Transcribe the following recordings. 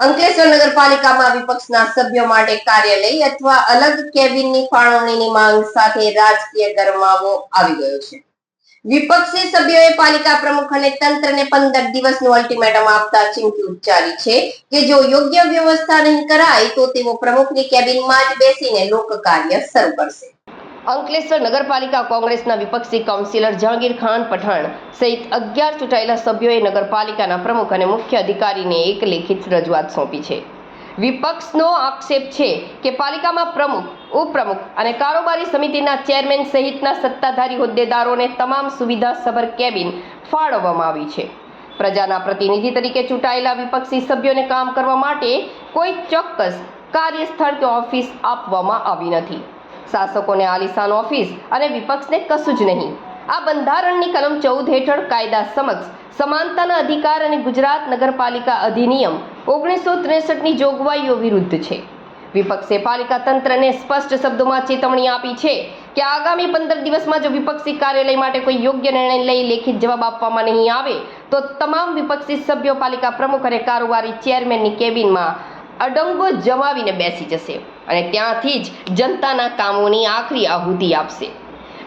અંકલેશ્વર નગરપાલિકામાં વિપક્ષના સભ્યો માટે કાર્યાલય અથવા અલગ કેબિનની ફાળવણીની માંગ સાથે રાજકીય ગરમાવો આવી ગયો છે. વિપક્ષી સભ્યોએ પાલિકા પ્રમુખ અને તંત્રને 15 દિવસનું અલ્ટિમેટમ આપતા ચીમકી ઉચ્ચારી છે કે જો યોગ્ય વ્યવસ્થા નહીં કરાય તો તેઓ પ્રમુખની કેબિનમાં જ બેસીને લોક કાર્ય શરૂ કરશે. અંકલેશ્વર નગરપાલિકા કોંગ્રેસના વિપક્ષી કાઉન્સિલર જહાંગીર ખાન પઠાણ સહિત 11 ચૂંટાયેલા સભ્યોએ નગરપાલિકાના પ્રમુખ અને મુખ્ય અધિકારીને એક લેખિત રજૂઆત સોંપી છે. વિપક્ષનો આક્ષેપ છે કે પાલિકામાં પ્રમુખ, ઉપપ્રમુખ અને કારોબારી સમિતિના ચેરમેન સહિતના સત્તાધારી હોદ્દેદારોને તમામ સુવિધાસભર કેબિન ફાળવવામાં આવી છે. પ્રજાના પ્રતિનિધિ તરીકે ચૂંટાયેલા વિપક્ષી સભ્યોને કામ કરવા માટે કોઈ ચોક્કસ કાર્યસ્થળ કે ઓફિસ આપવામાં આવી નથી. શાસકોને આલિશાન ઓફિસ અને વિપક્ષને કશું જ નહીં. આ બંધારણની કલમ 14 હેઠળ કાયદા સમક્ષ સમાનતાના અધિકાર અને ગુજરાત નગરપાલિકા અધિનિયમ 1963ની જોગવાઈઓ વિરુદ્ધ છે. વિપક્ષે પાલિકા તંત્રને સ્પષ્ટ શબ્દોમાં ચેતવણી આપી છે કે આગામી 15 દિવસમાં જો વિપક્ષી કાર્યાલય માટે કોઈ યોગ્ય નિર્ણય લઈ લેખિત જવાબ આપવામાં નહીં આવે તો તમામ વિપક્ષી સભ્યો પાલિકા પ્રમુખ અને કારોબારી ચેરમેનની કેબિનમાં અડંગો જમાવીને બેસી જશે અને ત્યાંથી જ જનતાના કામોની આખરી આહુતિ આપશે.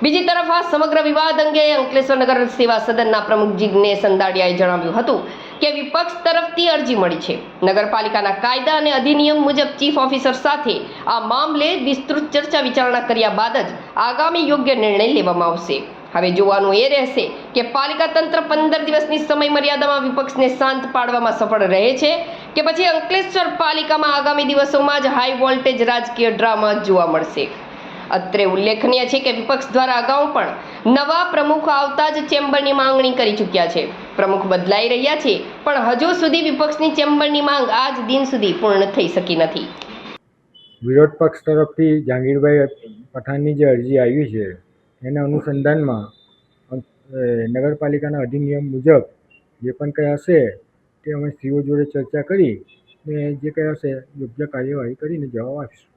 બીજી તરફ આ સમગ્ર વિવાદ અંગે અંકલેશ્વર નગર સેવા સદનના પ્રમુખ જિગ્નેશ અંદાડિયાએ જણાવ્યું હતું કે વિપક્ષ તરફથી અરજી મળી છે. નગરપાલિકાના કાયદા અને અધિનિયમ મુજબ ચીફ ઓફિસર સાથે આ મામલે વિસ્તૃત ચર્ચા વિચારણા કર્યા બાદ જ આગામી યોગ્ય નિર્ણય લેવામાં આવશે. હવે જોવાનું એ રહેશે કે પાલિકા તંત્ર 15 દિવસની સમય મર્યાદામાં વિપક્ષને શાંત પાડવામાં સફળ રહે છે કે પછી અંકલેશ્વર પાલિકામાં આગામી દિવસોમાં જ હાઈ વોલ્ટેજ રાજકીય ડ્રામા જોવા મળશે. અત્રે ઉલ્લેખનીય છે કે વિપક્ષ દ્વારા અગાઉ પણ નવા પ્રમુખ આવતા જ ચેમ્બરની માંગણી કરી ચૂક્યા છે. પ્રમુખ બદલાઈ રહ્યા છે પણ હજુ સુધી વિપક્ષની ચેમ્બરની માંગ આજ દિન સુધી પૂર્ણ થઈ શકી નથી. વિરોધ પક્ષ તરફથી જહાંગીરભાઈ પઠાણની જે અરજી આવી છે એના અનુસંધાનમાં નગરપાલિકાના અધિનિયમ મુજબ જે પણ કંઈ હશે તે અમે સીઓ જોડે ચર્ચા કરી ને જે કંઈ હશે યોગ્ય કાર્યવાહી કરીને જવાબ આપીશું.